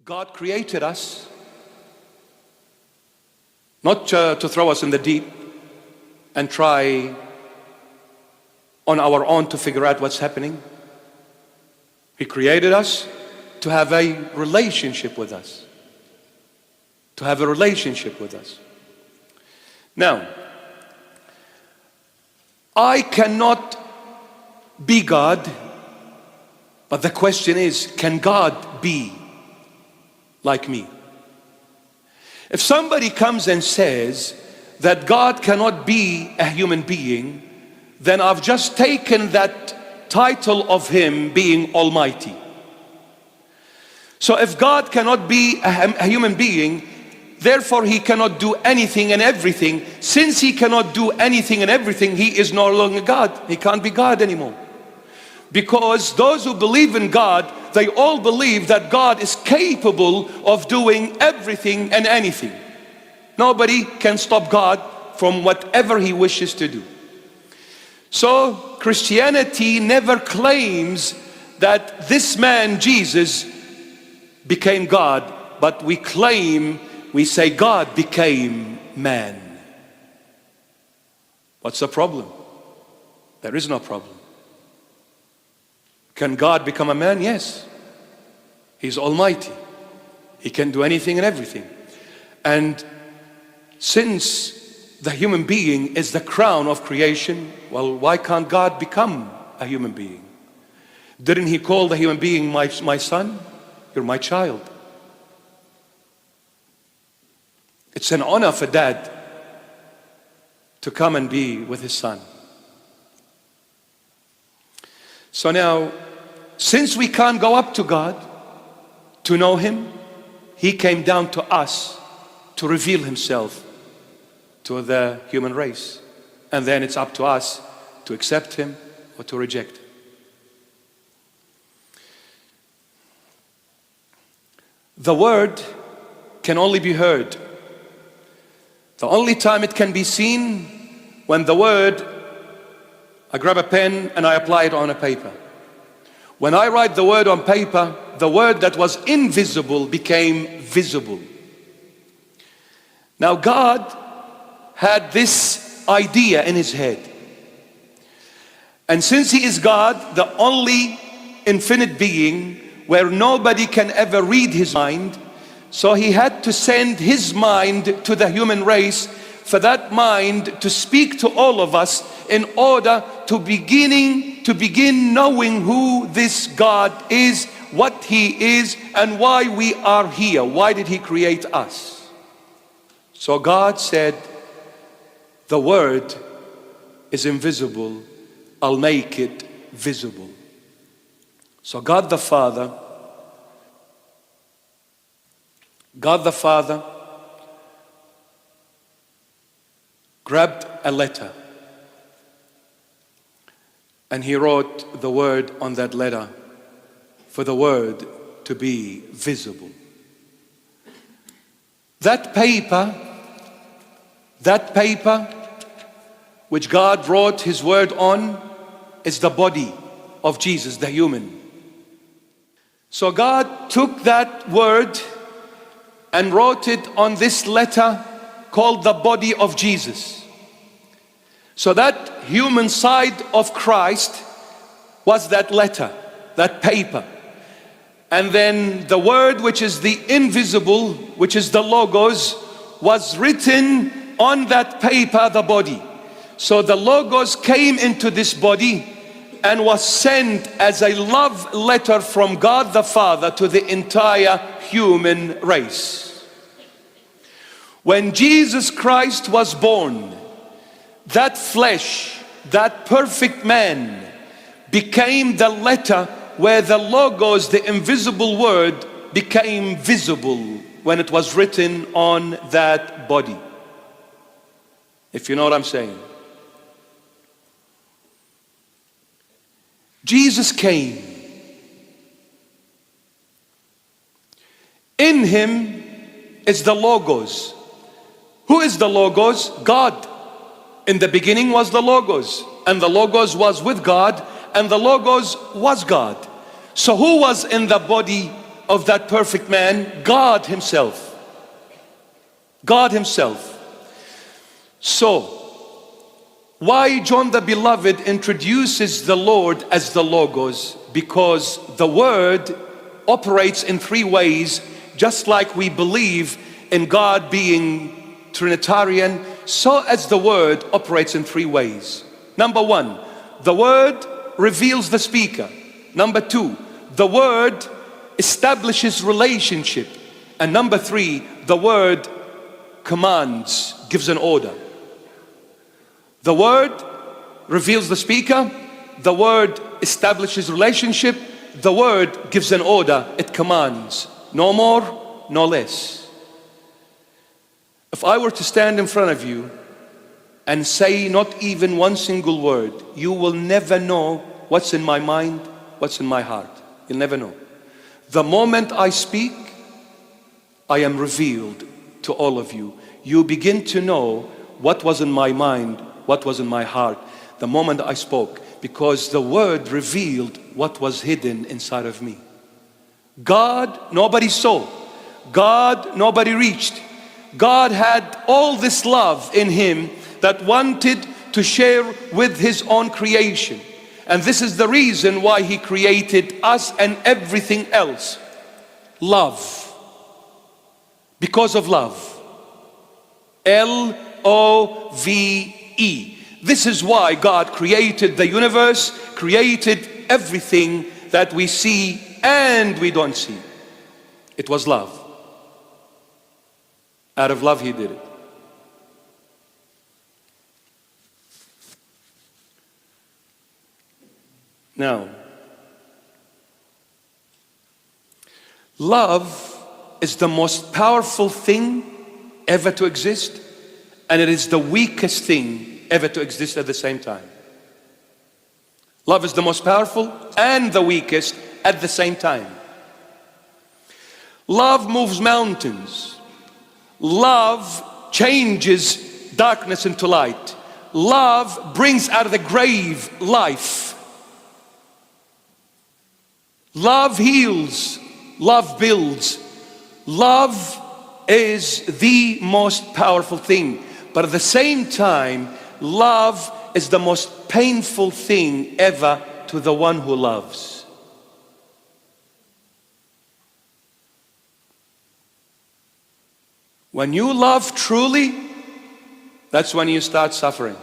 God created us not to throw us in the deep and try on our own to figure out what's happening. He created us to have a relationship with us. To have a relationship with us. Now, I cannot be God, but the question is, can God be like me? If somebody comes and says that God cannot be a human being, then I've just taken that title of Him being Almighty. So if God cannot be a human being, therefore He cannot do anything and everything. Since He cannot do anything and everything, He is no longer God. He can't be God anymore. Because those who believe in God, they all believe that God is capable of doing everything and anything. Nobody can stop God from whatever He wishes to do. So Christianity never claims that this man Jesus became God, but we say God became man. What's the problem? There is no problem. Can God become a man? Yes. He's almighty. He can do anything and everything. And since the human being is the crown of creation, well, why can't God become a human being? Didn't He call the human being my son? You're my child. It's an honor for dad to come and be with his son. So now, since we can't go up to God to know Him, He came down to us to reveal Himself to the human race. And then it's up to us to accept Him or to reject Him. The Word can only be heard. The only time it can be seen when the Word, I grab a pen and I apply it on a paper. When I write the Word on paper, the Word that was invisible became visible. Now God had this idea in His head. And since He is God, the only infinite being where nobody can ever read His mind, so He had to send His mind to the human race for that mind to speak to all of us in order to begin knowing who this God is, what He is, and why we are here. Why did He create us? So God said, the Word is invisible, I'll make it visible. So God the Father grabbed a letter and He wrote the Word on that letter for the Word to be visible. That paper which God wrote His Word on is the body of Jesus, the human. So God took that Word and wrote it on this letter called the body of Jesus. So that human side of Christ was that letter, that paper. And then the Word, which is the invisible, which is the Logos, was written on that paper, the body. So the Logos came into this body and was sent as a love letter from God the Father to the entire human race. When Jesus Christ was born, that flesh, that perfect man, became the letter where the Logos, the invisible Word, became visible when it was written on that body. If you know what I'm saying. Jesus came. In Him is the Logos. Who is the Logos? God. In the beginning was the Logos, and the Logos was with God, and the Logos was God. So who was in the body of that perfect man? God himself. God himself. So, why John the Beloved introduces the Lord as the Logos? Because the Word operates in three ways, just like we believe in God being Trinitarian, so as the Word operates in three ways. Number one, the Word reveals the speaker. Number two, the Word establishes relationship. And number three, the Word commands, gives an order. The Word reveals the speaker, the Word establishes relationship, the Word gives an order, it commands. No more, no less. If I were to stand in front of you and say not even one single word, you will never know what's in my mind, what's in my heart. You'll never know. The moment I speak, I am revealed to all of you. You begin to know what was in my mind, what was in my heart, the moment I spoke, because the Word revealed what was hidden inside of me. God, nobody saw. God, nobody reached. God had all this love in Him that wanted to share with His own creation. And this is the reason why He created us and everything else. Love. Because of love. L-O-V-E. This is why God created the universe, created everything that we see and we don't see. It was love. Out of love He did it. Now, love is the most powerful thing ever to exist, and it is the weakest thing ever to exist at the same time. Love is the most powerful and the weakest at the same time. Love moves mountains. Love changes darkness into light. Love brings out of the grave life. Love heals. Love builds. Love is the most powerful thing. But at the same time, love is the most painful thing ever to the one who loves. When you love truly, that's when you start suffering.